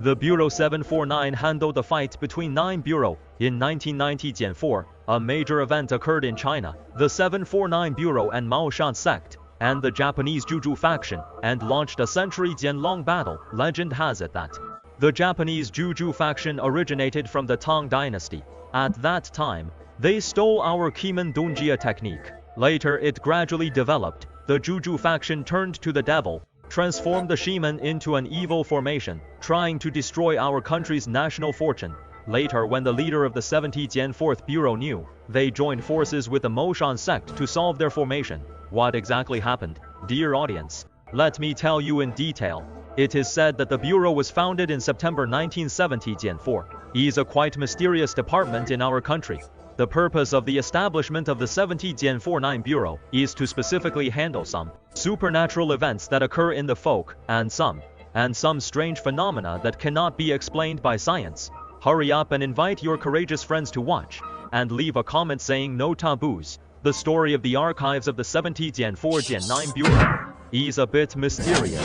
The Bureau 749 handled the fight between 9 Bureau. In 1990-4, a major event occurred in China. The 749 Bureau and Mao Shan sect and the Japanese Juju faction and launched a century-long battle. Legend has it that the Japanese Juju faction originated from the Tang dynasty. At that time, they stole our Kimen Dongjia technique. Later it gradually developed. The Juju faction turned to the devil, transformed the Shimen into an evil formation, trying to destroy our country's national fortune. Later, when the leader of the 74th Bureau knew, they joined forces with the Moshan sect to solve their formation. What exactly happened, dear audience? Let me tell you in detail. It is said that the Bureau was founded in September 1970-4. It is a quite mysterious department in our country. The purpose of the establishment of the 70-49 Bureau is to specifically handle some supernatural events that occur in the folk, and some strange phenomena that cannot be explained by science. Hurry up and invite your courageous friends to watch, and leave a comment saying no taboos. The story of the archives of the 70-49 Bureau is a bit mysterious.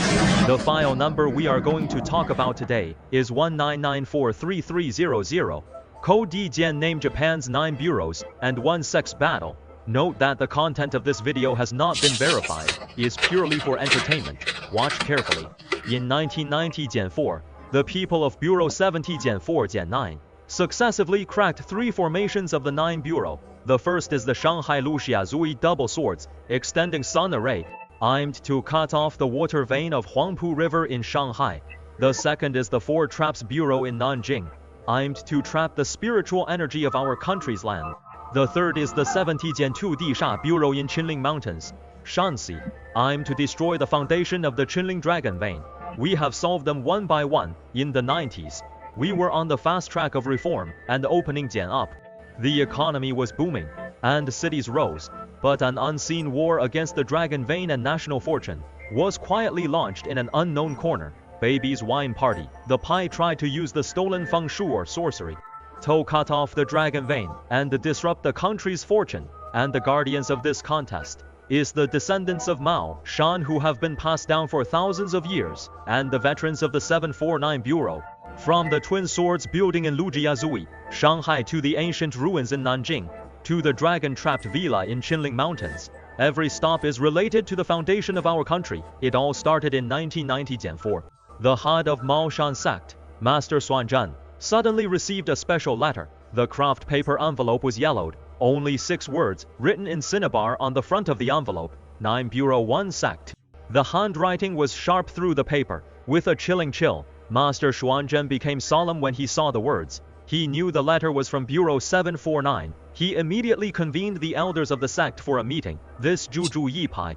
The file number we are going to talk about today is 19943300. Code D-Gen name Japan's 9 bureaus and 1 sex battle. Note that the content of this video has not been verified, is purely for entertainment. Watch carefully. In 1990-4, the people of Bureau 70-49 successively cracked 3 formations of the 9 Bureau. The first is the Shanghai Luxiazui double swords, extending sun array, aimed to cut off the water vein of Huangpu River in Shanghai. The second is the 4 Traps Bureau in Nanjing, aimed to trap the spiritual energy of our country's land. The third is the 70-2 Disha Bureau in Qinling Mountains, Shanxi, aimed to destroy the foundation of the Qinling Dragon Vein. We have solved them one by one. In the 90s, we were on the fast track of reform and opening Jian up. The economy was booming, and cities rose, but an unseen war against the Dragon Vein and national fortune was quietly launched in an unknown corner. Baby's wine party. The Pai tried to use the stolen feng shui or sorcery to cut off the Dragon Vein and disrupt the country's fortune, and the guardians of this contest is the descendants of Mao Shan, who have been passed down for thousands of years, and the veterans of the 749 Bureau. From the Twin Swords building in Lujiazui, Shanghai, to the ancient ruins in Nanjing, to the dragon-trapped villa in Qinling Mountains, every stop is related to the foundation of our country. It all started in 1990-4. The head of Mao Shan sect, Master Xuanzhen, suddenly received a special letter. The craft paper envelope was yellowed. Only 6 words, written in cinnabar on the front of the envelope: 9 Bureau 1 sect. The handwriting was sharp through the paper. With a chilling chill, Master Xuanzhen became solemn when he saw the words. He knew the letter was from Bureau 749. He immediately convened the elders of the sect for a meeting. This Juju Yipai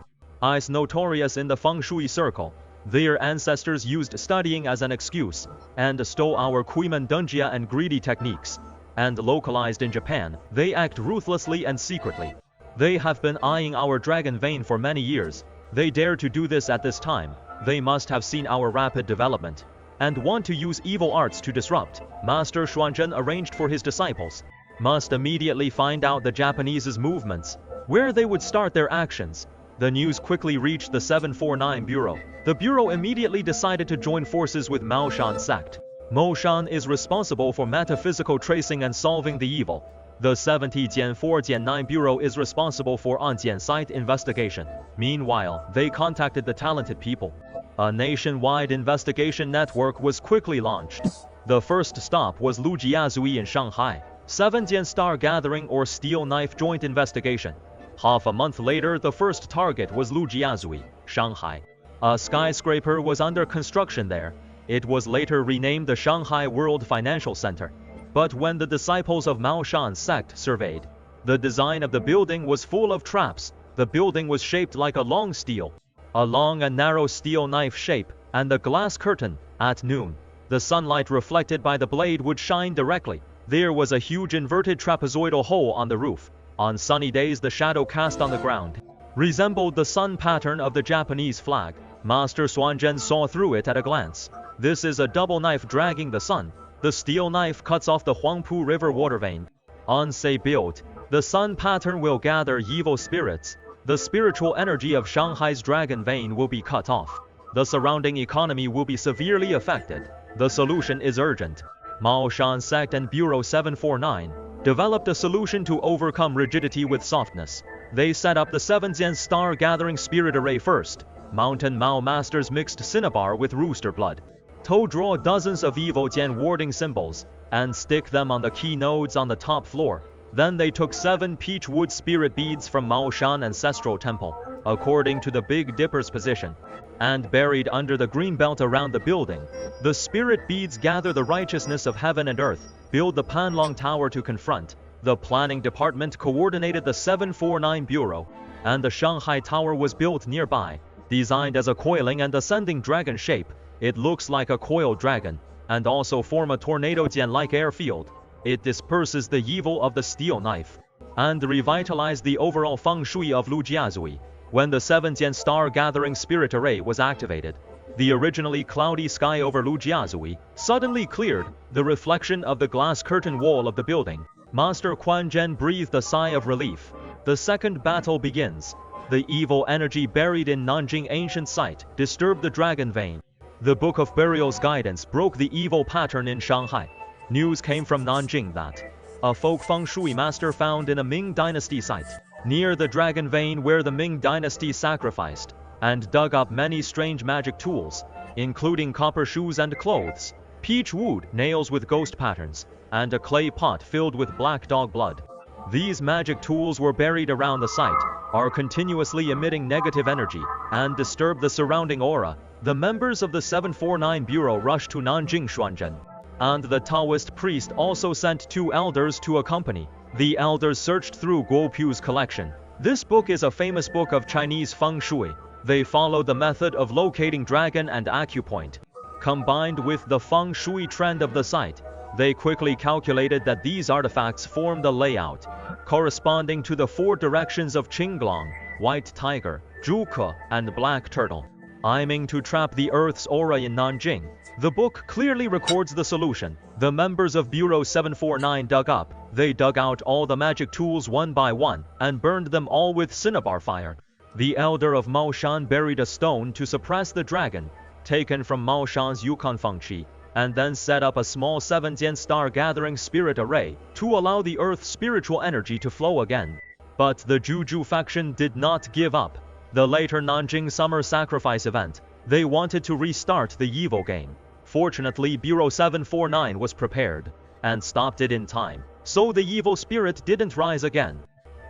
is notorious in the feng shui circle. Their ancestors used studying as an excuse, and stole our Kimen Dongjia and greedy techniques. And localized in Japan, they act ruthlessly and secretly. They have been eyeing our Dragon Vein for many years. They dare to do this at this time. They must have seen our rapid development and want to use evil arts to disrupt. Master Xuanzhen arranged for his disciples must immediately find out the Japanese's movements, where they would start their actions. The news quickly reached the 749 Bureau. The Bureau immediately decided to join forces with Mao Shan sect. Mao Shan is responsible for metaphysical tracing and solving the evil. The 70-49 Bureau is responsible for on-Jian site investigation. Meanwhile, they contacted the talented people. A nationwide investigation network was quickly launched. The first stop was Lujiazui in Shanghai. 7 Jian Star Gathering or Steel Knife Joint Investigation. Half a month later, the first target was Lujiazui, Shanghai. A skyscraper was under construction there. It was later renamed the Shanghai World Financial Center. But when the disciples of Mao Shan sect surveyed, the design of the building was full of traps. The building was shaped like a long and narrow steel knife shape, and the glass curtain. At noon, the sunlight reflected by the blade would shine directly. There was a huge inverted trapezoidal hole on the roof. On sunny days, the shadow cast on the ground resembled the sun pattern of the Japanese flag. Master Xuanzhen saw through it at a glance. This is a double knife dragging the sun. The steel knife cuts off the Huangpu River water vein. Once built, the sun pattern will gather evil spirits. The spiritual energy of Shanghai's Dragon Vein will be cut off. The surrounding economy will be severely affected. The solution is urgent. Mao Shan sect and Bureau 749 developed a solution to overcome rigidity with softness. They set up the 7 Jian Star Gathering Spirit Array first. Mountain Mao masters mixed cinnabar with rooster blood. To draw dozens of evil Jian warding symbols and stick them on the key nodes on the top floor. Then they took 7 peach wood spirit beads from Mao Shan Ancestral Temple, according to the Big Dipper's position, and buried under the green belt around the building. The spirit beads gather the righteousness of heaven and earth, build the Panlong Tower to confront. The planning department coordinated the 749 Bureau, and the Shanghai Tower was built nearby. Designed as a coiling and ascending dragon shape, it looks like a coiled dragon, and also form a tornado Jian-like airfield. It disperses the evil of the steel knife, and revitalized the overall feng shui of Lujiazui. When the 7 Jian Star Gathering Spirit Array was activated, the originally cloudy sky over Lujiazui suddenly cleared, the reflection of the glass curtain wall of the building. Master Quan Zhen breathed a sigh of relief. The second battle begins. The evil energy buried in Nanjing ancient site disturbed the dragon vein. The Book of Burial's guidance broke the evil pattern in Shanghai. News came from Nanjing that a folk feng shui master found in a Ming dynasty site, near the dragon vein where the Ming dynasty sacrificed, and dug up many strange magic tools, including copper shoes and clothes, peach wood nails with ghost patterns, and a clay pot filled with black dog blood. These magic tools were buried around the site, are continuously emitting negative energy, and disturb the surrounding aura. The members of the 749 Bureau rushed to Nanjing Xuanzhen, and the Taoist priest also sent 2 elders to accompany. The elders searched through Guo Pu's collection. This book is a famous book of Chinese feng shui. They followed the method of locating dragon and acupoint. Combined with the feng shui trend of the site, they quickly calculated that these artifacts form the layout, corresponding to the 4 directions of Qinglong, White Tiger, Zhuke, and Black Turtle, aiming to trap the Earth's aura in Nanjing. The book clearly records the solution. The members of Bureau 749 dug up. They dug out all the magic tools one by one, and burned them all with cinnabar fire. The elder of Mao Shan buried a stone to suppress the dragon, taken from Mao Shan's Yukon Fengqi, and then set up a small 7 Jian Star Gathering Spirit Array to allow the Earth's spiritual energy to flow again. But the Juju faction did not give up. The later Nanjing Summer Sacrifice event, they wanted to restart the evil game. Fortunately, Bureau 749 was prepared, and stopped it in time, so the evil spirit didn't rise again.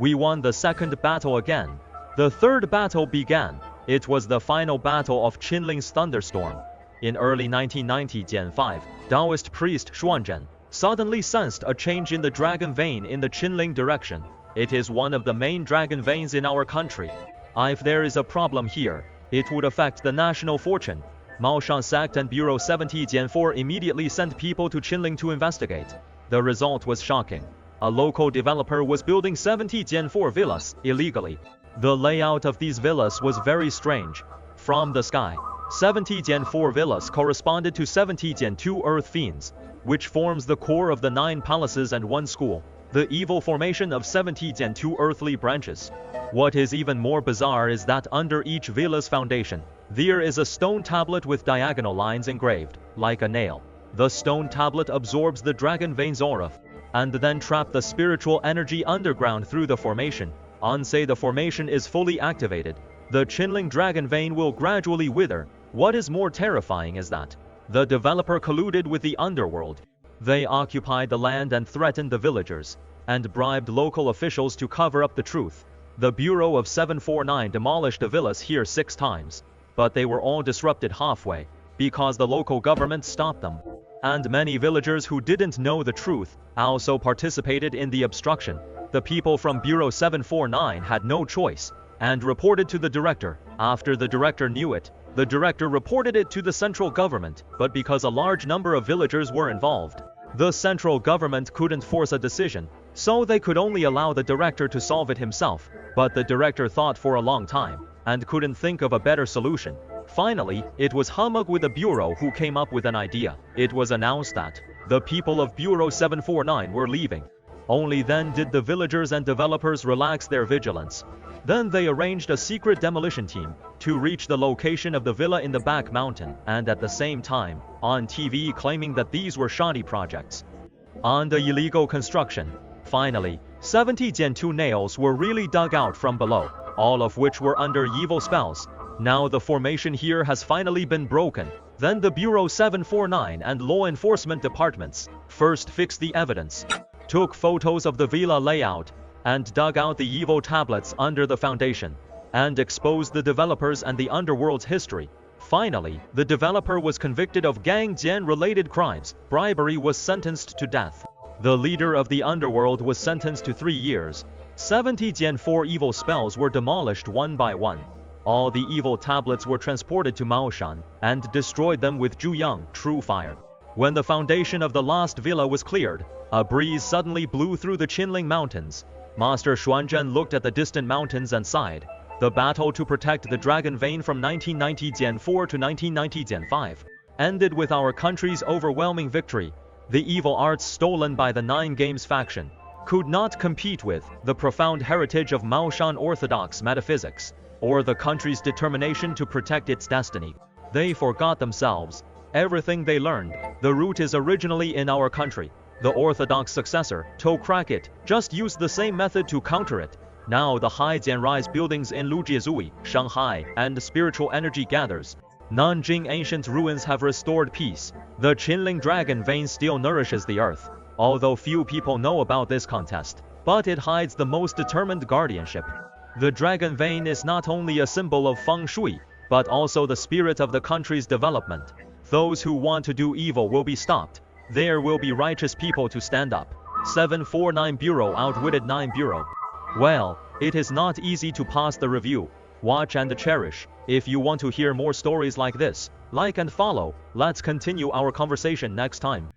We won the second battle again. The third battle began. It was the final battle of Qinling's thunderstorm. In early 1990 Jian 5, Taoist priest Xuanzhen suddenly sensed a change in the dragon vein in the Qinling direction. It is one of the main dragon veins in our country. If there is a problem here, it would affect the national fortune. Mao Shan sect and Bureau 70 Jian 4 immediately sent people to Qinling to investigate. The result was shocking. A local developer was building 70 Jian 4 villas illegally. The layout of these villas was very strange. From the sky, 70 Jian 4 villas corresponded to 70 Jian 2 earth fiends, which forms the core of the 9 palaces and 1 school, the evil formation of 70 Jian 2 earthly branches. What is even more bizarre is that under each villa's foundation, there is a stone tablet with diagonal lines engraved, like a nail. The stone tablet absorbs the dragon vein's aura, and then trap the spiritual energy underground through the formation. Once the formation is fully activated, the Qinling dragon vein will gradually wither. What is more terrifying is that the developer colluded with the underworld. They occupied the land and threatened the villagers, and bribed local officials to cover up the truth. The Bureau of 749 demolished the villas here 6 times, but they were all disrupted halfway, because the local government stopped them. And many villagers who didn't know the truth also participated in the obstruction. The people from Bureau 749 had no choice, and reported to the director. After the director knew it, the director reported it to the central government, but because a large number of villagers were involved, the central government couldn't force a decision, so they could only allow the director to solve it himself. But the director thought for a long time, and couldn't think of a better solution. Finally, it was Hamug with the Bureau who came up with an idea. It was announced that the people of Bureau 749 were leaving. Only then did the villagers and developers relax their vigilance. Then they arranged a secret demolition team to reach the location of the villa in the back mountain, and at the same time, on TV claiming that these were shoddy projects. On the illegal construction, finally, 70 Gen2 nails were really dug out from below, all of which were under evil spells. Now the formation here has finally been broken. Then the Bureau 749 and law enforcement departments first fixed the evidence, took photos of the villa layout, and dug out the evil tablets under the foundation, and exposed the developers and the underworld's history. Finally, the developer was convicted of Gang Jian-related crimes. Bribery was sentenced to death. The leader of the underworld was sentenced to 3 years. 70 Jian-4 evil spells were demolished one by one. All the evil tablets were transported to Maoshan and destroyed them with Zhuyang true fire. When the foundation of the last villa was cleared, a breeze suddenly blew through the Qinling Mountains. Master Xuanzhen looked at the distant mountains and sighed. The battle to protect the Dragon Vein from 1990 Gen 4 to 1990 Gen 5 ended with our country's overwhelming victory. The evil arts stolen by the Nine Games faction could not compete with the profound heritage of Maoshan Orthodox metaphysics, or the country's determination to protect its destiny. They forgot themselves. Everything they learned, the root is originally in our country. The orthodox successor, To Crack-It, just used the same method to counter it. Now the high Jianrise buildings in Lujiazui, Shanghai, and spiritual energy gathers. Nanjing ancient ruins have restored peace. The Qinling Dragon Vein still nourishes the earth. Although few people know about this contest, but it hides the most determined guardianship. The Dragon Vein is not only a symbol of feng shui, but also the spirit of the country's development. Those who want to do evil will be stopped. There will be righteous people to stand up. 749 Bureau outwitted 9 Bureau. Well, it is not easy to pass the review. Watch and cherish. If you want to hear more stories like this, like and follow. Let's continue our conversation next time.